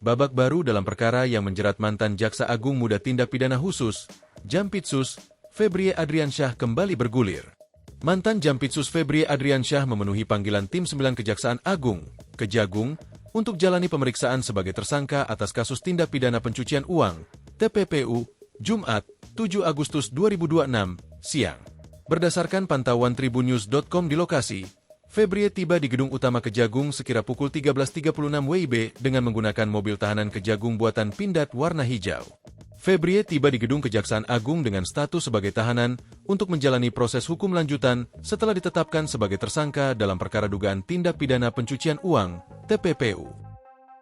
Babak baru dalam perkara yang menjerat mantan Jaksa Agung Muda Tindak Pidana Khusus, Jampitsus, Febrie Adriansyah kembali bergulir. Mantan Jampitsus Febrie Adriansyah memenuhi panggilan Tim 9 Kejaksaan Agung, Kejagung, untuk jalani pemeriksaan sebagai tersangka atas kasus tindak pidana pencucian uang, TPPU, Jumat, 7 Agustus 2026, siang. Berdasarkan pantauan tribunnews.com di lokasi, Febrie tiba di Gedung Utama Kejagung sekira pukul 13.36 WIB dengan menggunakan mobil tahanan Kejagung buatan Pindad warna hijau. Febrie tiba di Gedung Kejaksaan Agung dengan status sebagai tahanan untuk menjalani proses hukum lanjutan setelah ditetapkan sebagai tersangka dalam perkara dugaan tindak pidana pencucian uang, TPPU.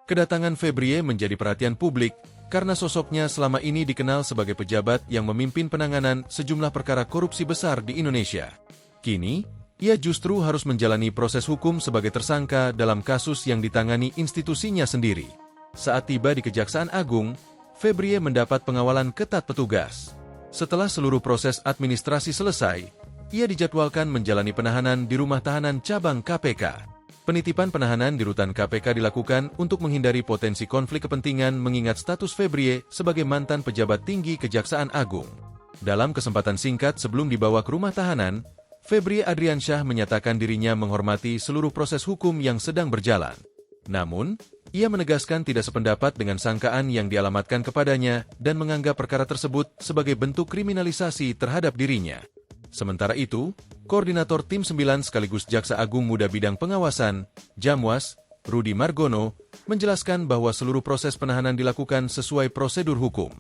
Kedatangan Febrie menjadi perhatian publik karena sosoknya selama ini dikenal sebagai pejabat yang memimpin penanganan sejumlah perkara korupsi besar di Indonesia. Kini, ia justru harus menjalani proses hukum sebagai tersangka dalam kasus yang ditangani institusinya sendiri. Saat tiba di Kejaksaan Agung, Febrie mendapat pengawalan ketat petugas. Setelah seluruh proses administrasi selesai, ia dijadwalkan menjalani penahanan di Rumah Tahanan Cabang KPK. Penitipan penahanan di Rutan KPK dilakukan untuk menghindari potensi konflik kepentingan mengingat status Febrie sebagai mantan pejabat tinggi Kejaksaan Agung. Dalam kesempatan singkat sebelum dibawa ke rumah tahanan, Febrie Adriansyah menyatakan dirinya menghormati seluruh proses hukum yang sedang berjalan. Namun, ia menegaskan tidak sependapat dengan sangkaan yang dialamatkan kepadanya dan menganggap perkara tersebut sebagai bentuk kriminalisasi terhadap dirinya. Sementara itu, Koordinator Tim 9 sekaligus Jaksa Agung Muda Bidang Pengawasan, Jamwas, Rudi Margono, menjelaskan bahwa seluruh proses penahanan dilakukan sesuai prosedur hukum.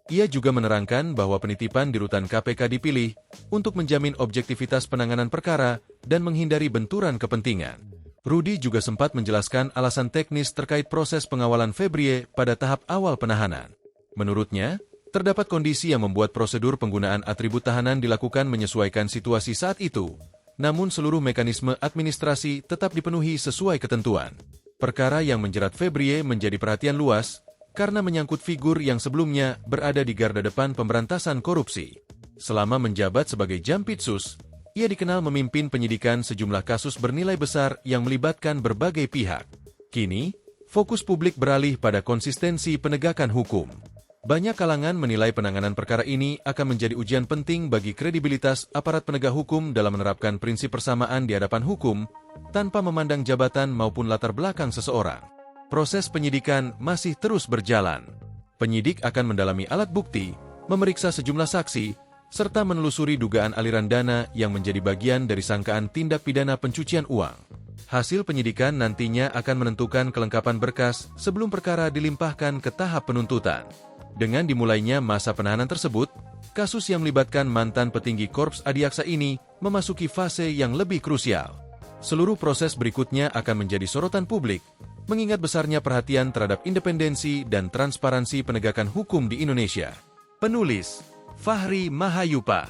Ia juga menerangkan bahwa penitipan di Rutan KPK dipilih untuk menjamin objektivitas penanganan perkara dan menghindari benturan kepentingan. Rudi juga sempat menjelaskan alasan teknis terkait proses pengawalan Febrie pada tahap awal penahanan. Menurutnya, terdapat kondisi yang membuat prosedur penggunaan atribut tahanan dilakukan menyesuaikan situasi saat itu, namun seluruh mekanisme administrasi tetap dipenuhi sesuai ketentuan. Perkara yang menjerat Febrie menjadi perhatian luas, karena menyangkut figur yang sebelumnya berada di garda depan pemberantasan korupsi. Selama menjabat sebagai Jampitsus, ia dikenal memimpin penyidikan sejumlah kasus bernilai besar yang melibatkan berbagai pihak. Kini, fokus publik beralih pada konsistensi penegakan hukum. Banyak kalangan menilai penanganan perkara ini akan menjadi ujian penting bagi kredibilitas aparat penegak hukum dalam menerapkan prinsip persamaan di hadapan hukum, tanpa memandang jabatan maupun latar belakang seseorang. Proses penyidikan masih terus berjalan. Penyidik akan mendalami alat bukti, memeriksa sejumlah saksi, serta menelusuri dugaan aliran dana yang menjadi bagian dari sangkaan tindak pidana pencucian uang. Hasil penyidikan nantinya akan menentukan kelengkapan berkas sebelum perkara dilimpahkan ke tahap penuntutan. Dengan dimulainya masa penahanan tersebut, kasus yang melibatkan mantan petinggi Korps Adiaksa ini memasuki fase yang lebih krusial. Seluruh proses berikutnya akan menjadi sorotan publik, mengingat besarnya perhatian terhadap independensi dan transparansi penegakan hukum di Indonesia. Penulis, Fahri Mahayupa.